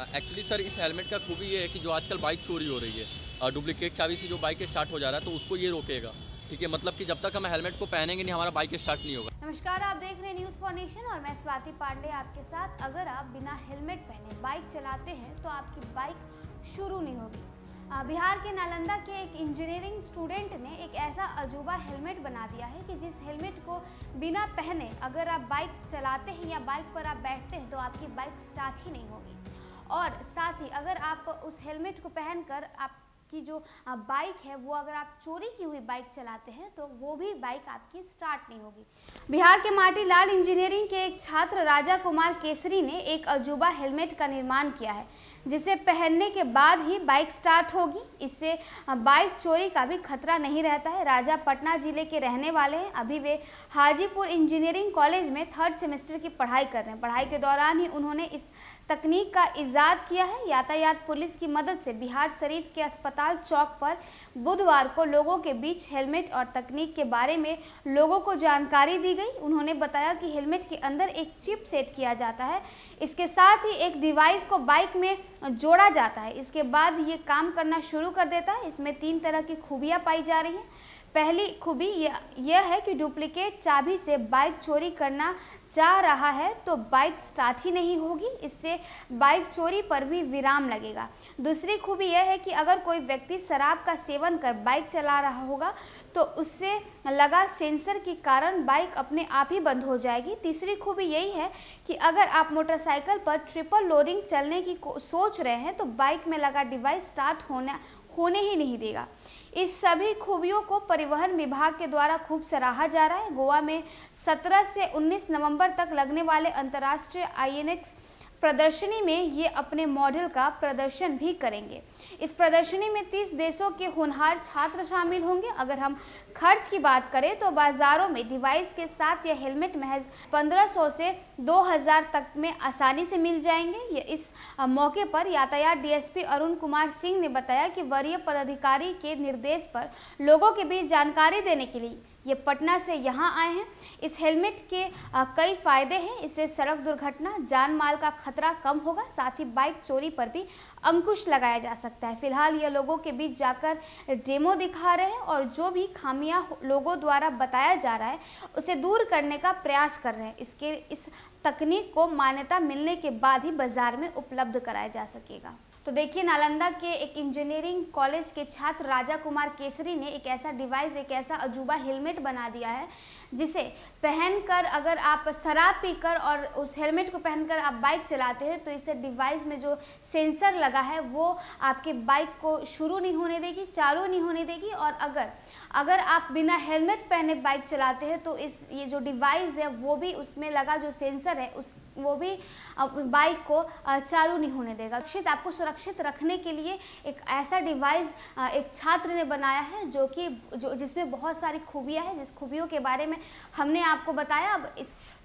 Actually sir इस helmet का खूबी ये है कि जो आजकल बाइक चोरी हो रही है, डुप्लीकेट चाबी से जो बाइक स्टार्ट हो जा रहा है, तो उसको ये रोकेगा। ठीक है, मतलब कि जब तक हम हेलमेट को पहनेंगे नहीं, हमारा बाइक स्टार्ट नहीं होगा। नमस्कार, आप देख रहे हैं न्यूज़ फॉर नेशन और मैं स्वाति पांडे आपके साथ। अगर आप बिना हेलमेट पहने बाइक चलाते हैं तो आपकी बाइक शुरू नहीं होगी। बिहार के नालंदा के एक इंजीनियरिंग स्टूडेंट ने एक ऐसा अजूबा हेलमेट बना दिया है कि जिस हेलमेट को बिना पहने अगर आप बाइक चलाते हैं या बाइक पर आप बैठते हैं तो आपकी बाइक स्टार्ट ही नहीं होगी। और साथ ही अगर आप उस हेलमेट को पहनकर आपकी जो बाइक है वो अगर आप चोरी की हुई बाइक चलाते हैं तो वो भी बाइक आपकी स्टार्ट नहीं होगी। बिहार के माटीलाल इंजीनियरिंग के एक छात्र राजा कुमार केसरी ने एक अजूबा हेलमेट का निर्माण किया है जिसे पहनने के बाद ही बाइक स्टार्ट होगी। इससे बाइक चोरी का भी खतरा नहीं रहता है। राजा पटना जिले के रहने वाले हैं। अभी वे हाजीपुर इंजीनियरिंग कॉलेज में 3rd सेमेस्टर की पढ़ाई कर रहे हैं। पढ़ाई के दौरान ही उन्होंने इस तकनीक का इजाद किया है। यातायात पुलिस की मदद से बिहार शरीफ के अस्पताल चौक पर बुधवार को लोगों के बीच हेलमेट और तकनीक के बारे में लोगों को जानकारी दी गई। उन्होंने बताया कि हेलमेट के अंदर एक चिप सेट किया जाता है। इसके साथ ही एक डिवाइस को बाइक में जोड़ा जाता है। इसके बाद ये काम करना शुरू कर देता है। इसमें 3 तरह की खूबियां पाई जा रही हैं। पहली खूबी यह है कि डुप्लीकेट चाबी से बाइक चोरी करना चाह रहा है तो बाइक स्टार्ट ही नहीं होगी। इससे बाइक चोरी पर भी विराम लगेगा। दूसरी खूबी यह है कि अगर कोई व्यक्ति शराब का सेवन कर बाइक चला रहा होगा तो उससे लगा सेंसर के कारण बाइक अपने आप ही बंद हो जाएगी। तीसरी खूबी यही है कि अगर आप मोटरसाइकिल पर ट्रिपल लोडिंग चलने की सोच रहे हैं तो बाइक में लगा डिवाइस स्टार्ट होने ही नहीं देगा। इस सभी खूबियों को परिवहन विभाग के द्वारा खूब सराहा जा रहा है। गोवा में 17 से 19 नवंबर तक लगने वाले अंतर्राष्ट्रीय INX प्रदर्शनी में ये अपने मॉडल का प्रदर्शन भी करेंगे। इस प्रदर्शनी में 30 देशों के होनहार छात्र शामिल होंगे। अगर हम खर्च की बात करें तो बाजारों में डिवाइस के साथ यह हेलमेट महज 1500 से 2000 तक में आसानी से मिल जाएंगे। इस मौके पर यातायात DSP अरुण कुमार सिंह ने बताया कि वरीय पदाधिकारी के निर्देश पर लोगों के बीच जानकारी देने के लिए ये पटना से यहाँ आए हैं। इस हेलमेट के कई फायदे हैं। इससे सड़क दुर्घटना, जान माल का खतरा कम होगा। साथ ही बाइक चोरी पर भी अंकुश लगाया जा सकता है। फिलहाल ये लोगों के बीच जाकर डेमो दिखा रहे हैं और जो भी खामियां लोगों द्वारा बताया जा रहा है उसे दूर करने का प्रयास कर रहे हैं। इस तकनीक को मान्यता मिलने के बाद ही बाजार में उपलब्ध कराया जा सकेगा। तो देखिए, नालंदा के एक इंजीनियरिंग कॉलेज के छात्र राजा कुमार केसरी ने एक ऐसा डिवाइस, एक ऐसा अजूबा हेलमेट बना दिया है जिसे पहनकर अगर आप शराब पीकर और उस हेलमेट को पहनकर आप बाइक चलाते हैं तो इसे डिवाइस में जो सेंसर लगा है वो आपके बाइक को शुरू नहीं होने देगी, चालू नहीं होने देगी। और अगर आप बिना हेलमेट पहने बाइक चलाते हैं तो ये जो डिवाइस है वो भी, उसमें लगा जो सेंसर है वो भी बाइक को चालू नहीं होने देगा। आपको सुरक्षित रखने के लिए एक ऐसा डिवाइस एक छात्र ने बनाया है जिसमें बहुत सारी खूबियां हैं, जिस खूबियों के बारे में हमने आपको बताया।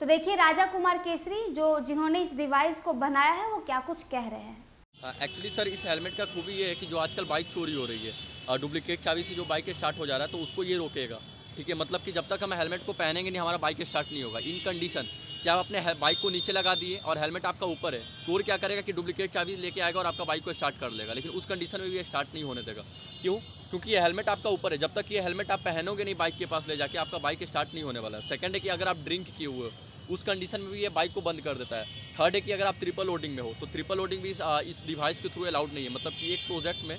तो देखिए राजा कुमार केसरी जिन्होंने इस डिवाइस को बनाया है वो क्या कुछ कह रहे हैं। एक्चुअली सर इस हेलमेट का खूबी ये है कि जो आजकल बाइक चोरी हो रही है, डुप्लीकेट चाबी से जो बाइक स्टार्ट हो जा रहा है, तो उसको ये रोकेगा। ठीक है, मतलब कि जब तक हम हेलमेट को पहनेंगे नहीं, हमारा बाइक स्टार्ट नहीं होगा। इन कंडीशन कि आप अपने बाइक को नीचे लगा दिए और हेलमेट आपका ऊपर है, चोर क्या करेगा कि डुप्लीकेट चाबी लेके आएगा और आपका बाइक को स्टार्ट कर लेगा। लेकिन उस कंडीशन में भी ये स्टार्ट नहीं होने देगा। क्यों? क्योंकि ये हेलमेट आपका ऊपर है। जब तक ये हेलमेट आप पहनोगे नहीं बाइक के पास ले जाके, आपका बाइक स्टार्ट नहीं होने वाला है। सेकंड है कि अगर आप ड्रिंक किए हुए हो उस कंडीशन में भी ये बाइक को बंद कर देता है। थर्ड है कि अगर आप ट्रिपल लोडिंग में हो तो ट्रिपल लोडिंग भी इस डिवाइस के थ्रू अलाउड नहीं है। मतलब कि एक प्रोजेक्ट में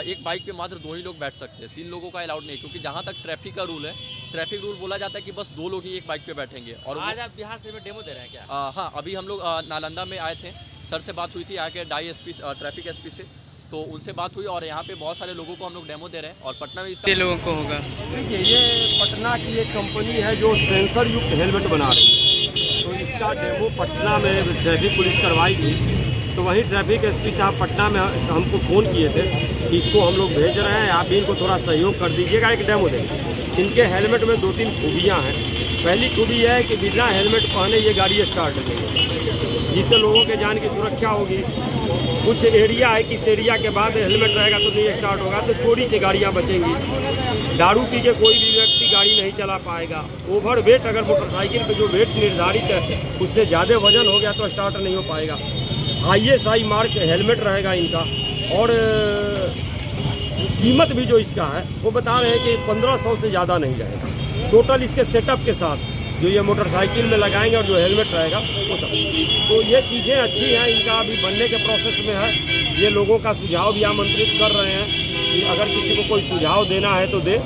एक बाइक पे मात्र 2 ही लोग बैठ सकते हैं, 3 लोगों का अलाउड नहीं है। क्योंकि जहाँ तक ट्रैफिक का रूल है, ट्रैफिक रूल बोला जाता है कि बस 2 लोग ही एक बाइक पे बैठेंगे। और आज आप बिहार से में डेमो दे रहे हैं क्या? हाँ, अभी हम लोग नालंदा में आए थे। सर से बात हुई थी यहाँ के ट्रैफिक SP से, तो उनसे बात हुई और यहाँ पे बहुत सारे लोगों को हम लोग डेमो दे रहे हैं। और पटना में इसका लोगों को होगा। देखिए, ये पटना की एक कंपनी है जो सेंसर युक्त हेलमेट बना रही है। तो इसका डेमो पटना में ट्रैफिक पुलिस करवाई थी। तो वहीं ट्रैफिक SP साहब पटना में हमको फ़ोन किए थे कि इसको हम लोग भेज रहे हैं, आप भी इनको थोड़ा सहयोग कर दीजिएगा, एक डेमो देंगे। इनके हेलमेट में 2-3 खूबियाँ हैं। पहली खूबी यह है कि बिना हेलमेट पहने ये गाड़ी स्टार्ट होगी, जिससे लोगों के जान की सुरक्षा होगी। कुछ एरिया है कि इस एरिया के बाद हेलमेट रहेगा तो नहीं स्टार्ट होगा, तो चोरी से गाड़ियाँ बचेंगी। दारू पी के कोई भी व्यक्ति गाड़ी नहीं चला पाएगा। ओवर वेट, अगर मोटरसाइकिल पे जो वेट निर्धारित है उससे ज़्यादा वजन हो गया तो स्टार्ट नहीं हो पाएगा। ISI मार्क हेलमेट रहेगा इनका, और कीमत भी जो इसका है वो बता रहे हैं कि 1500 से ज़्यादा नहीं रहेगा टोटल इसके सेटअप के साथ, जो ये मोटरसाइकिल में लगाएंगे और जो हेलमेट रहेगा वो सब। तो ये चीज़ें अच्छी हैं, इनका अभी बनने के प्रोसेस में है। ये लोगों का सुझाव भी आमंत्रित कर रहे हैं कि अगर किसी को कोई सुझाव देना है तो दे।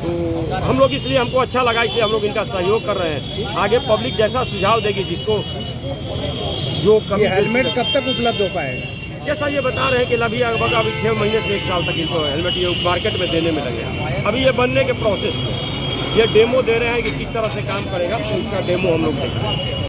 तो हम लोग इसलिए हमको अच्छा लगा, इसलिए हम लोग इनका सहयोग कर रहे हैं। आगे पब्लिक जैसा सुझाव देगी, जिसको जो कभी हेलमेट कब तक उपलब्ध हो पाएगा? जैसा ये बता रहे हैं कि लगभग अभी 6 महीने से 1 साल तक इनको हेलमेट ये मार्केट में देने में लगेगा। अभी ये बनने के प्रोसेस में ये डेमो दे रहे हैं कि किस तरह से काम करेगा, तो इसका डेमो हम लोग देखेंगे।